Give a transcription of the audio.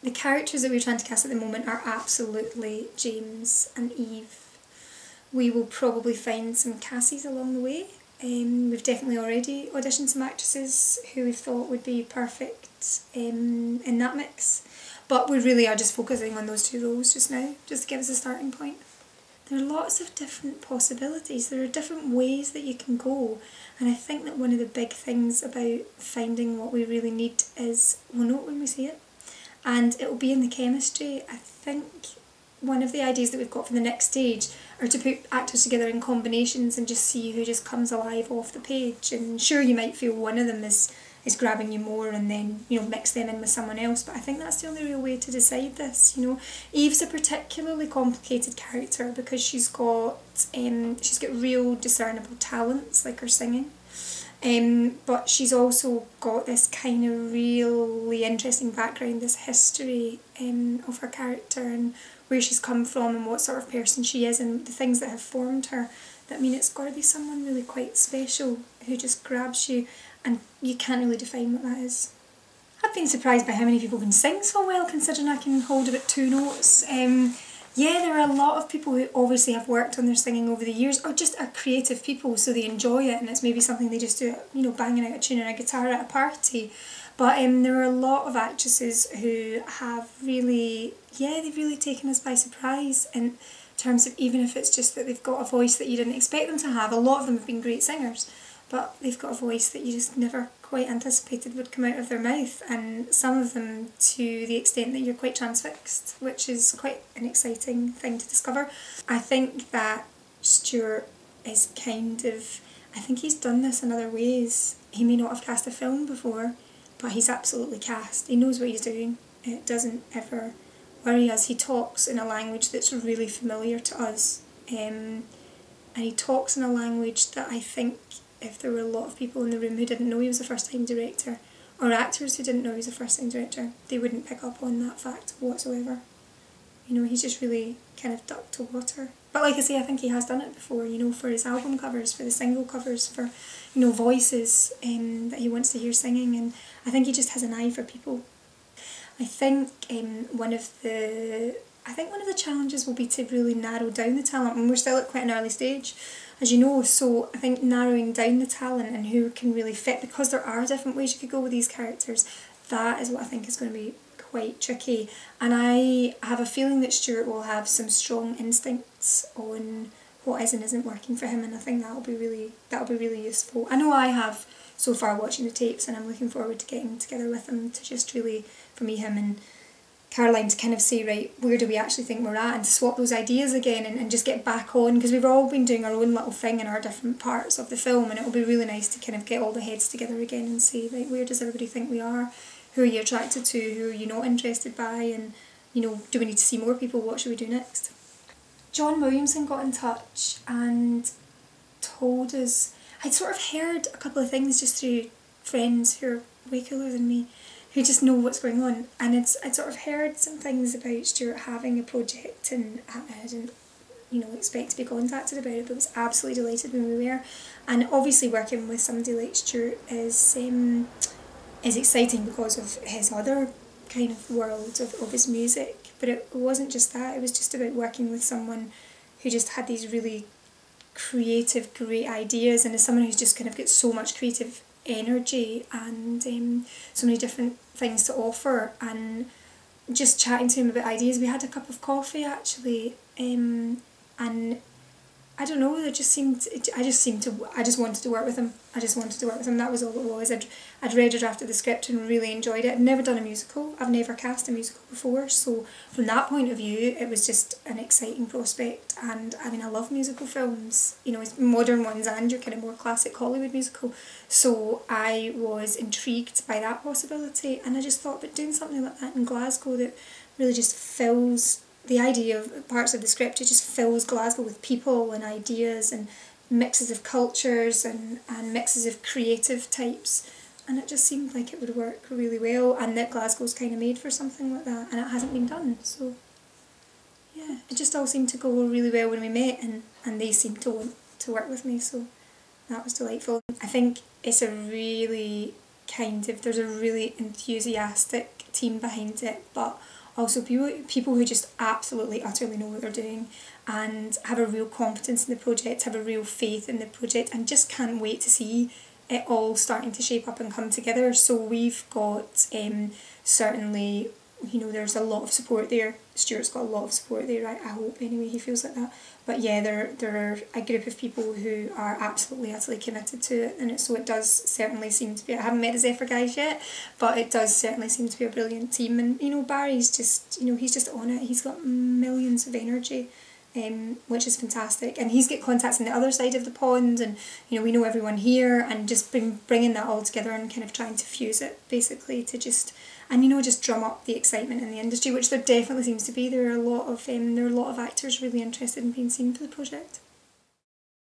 the characters that we're trying to cast at the moment are absolutely James and Eve. We will probably find some Cassies along the way. We've definitely already auditioned some actresses who we thought would be perfect in that mix. But we really are just focusing on those 2 roles just now, just to give us a starting point. There are lots of different possibilities, there are different ways that you can go, and I think that one of the big things about finding what we really need is we'll know it when we see it, and it will be in the chemistry. I think one of the ideas that we've got for the next stage are to put actors together in combinations and just see who just comes alive off the page, and sure, you might feel one of them is grabbing you more and then, you know, mix them in with someone else, but I think that's the only real way to decide this, you know. Eve's a particularly complicated character because she's got real discernible talents, like her singing, but she's also got this kind of really interesting background, this history of her character and where she's come from and what sort of person she is and the things that have formed her, that mean it's got to be someone really quite special who just grabs you and you can't really define what that is. I've been surprised by how many people can sing so well, considering I can hold about 2 notes. Yeah, there are a lot of people who obviously have worked on their singing over the years, or just are creative people, so they enjoy it and it's maybe something they just do, you know, banging out a tune on a guitar at a party. But there are a lot of actresses who have really, they've really taken us by surprise in terms of, even if it's just that they've got a voice that you didn't expect them to have. A lot of them have been great singers, but they've got a voice that you just never quite anticipated would come out of their mouth, and some of them to the extent that you're quite transfixed, which is quite an exciting thing to discover. I think that Stuart is I think he's done this in other ways. He may not have cast a film before, but he's absolutely cast. He knows what he's doing. It doesn't ever worry us. He talks in a language that's really familiar to us, and he talks in a language that I think if there were a lot of people in the room who didn't know he was a first-time director, or actors who didn't know he was a first-time director, they wouldn't pick up on that fact whatsoever. You know, he's just really kind of ducked to water. But like I say, I think he has done it before, you know, for his album covers, for the single covers, for, you know, voices that he wants to hear singing, and I think he just has an eye for people. I think one of the challenges will be to really narrow down the talent, and we're still at quite an early stage, as you know, so I think narrowing down the talent and who can really fit, because there are different ways you could go with these characters, that is what I think is going to be quite tricky. And I have a feeling that Stuart will have some strong instincts on what is and isn't working for him, and I think that'll be really useful. I know I have so far watching the tapes, and I'm looking forward to getting together with him to just really, for me, him and Caroline, to kind of say, right, where do we actually think we're at, and to swap those ideas again and just get back on, because we've all been doing our own little thing in our different parts of the film, and it'll be really nice to kind of get all the heads together again and say, right, where does everybody think we are, who are you attracted to, who are you not interested by, and, you know, do we need to see more people, what should we do next? John Williamson got in touch and told us, I'd sort of heard a couple of things just through friends who are way cooler than me, who just know what's going on, and I'd sort of heard some things about Stuart having a project, and I didn't, you know, expect to be contacted about it, but was absolutely delighted when we were. And obviously working with somebody like Stuart is exciting because of his other kind of world of his music, but it wasn't just that, it was just about working with someone who just had these really creative, great ideas, and as someone who's just kind of got so much creative energy and so many different things to offer, and just chatting to him about ideas. We had a cup of coffee actually, and I don't know, I just wanted to work with him. That was all it was. I'd read a draft of the script and really enjoyed it. I'd never done a musical, I've never cast a musical before, so from that point of view it was just an exciting prospect. And I mean, I love musical films, you know, modern ones and your kind of more classic Hollywood musical, so I was intrigued by that possibility, and I just thought, but doing something like that in Glasgow that really just fills the idea of parts of the script, it just fills Glasgow with people and ideas and mixes of cultures and mixes of creative types, and it just seemed like it would work really well, and that Glasgow's kind of made for something like that, and it hasn't been done, so yeah, it just all seemed to go really well when we met, and they seemed to want to work with me, so that was delightful. I think it's there's a really enthusiastic team behind it, but also people who just absolutely, utterly know what they're doing and have a real confidence in the project, have a real faith in the project, and just can't wait to see it all starting to shape up and come together. So we've got certainly, you know, there's a lot of support there. Stuart's got a lot of support there, I hope anyway, he feels like that. But yeah, there are a group of people who are absolutely, utterly committed to it, and it does certainly seem to be, I haven't met the Zephyr guys yet, but it does certainly seem to be a brilliant team. And, you know, Barry's just, you know, he's just on it, he's got millions of energy, which is fantastic, and he's got contacts on the other side of the pond, and, you know, we know everyone here, and just bringing that all together and kind of trying to fuse it, basically, to just, and, you know, just drum up the excitement in the industry, which there definitely seems to be. There are a lot of actors really interested in being seen for the project.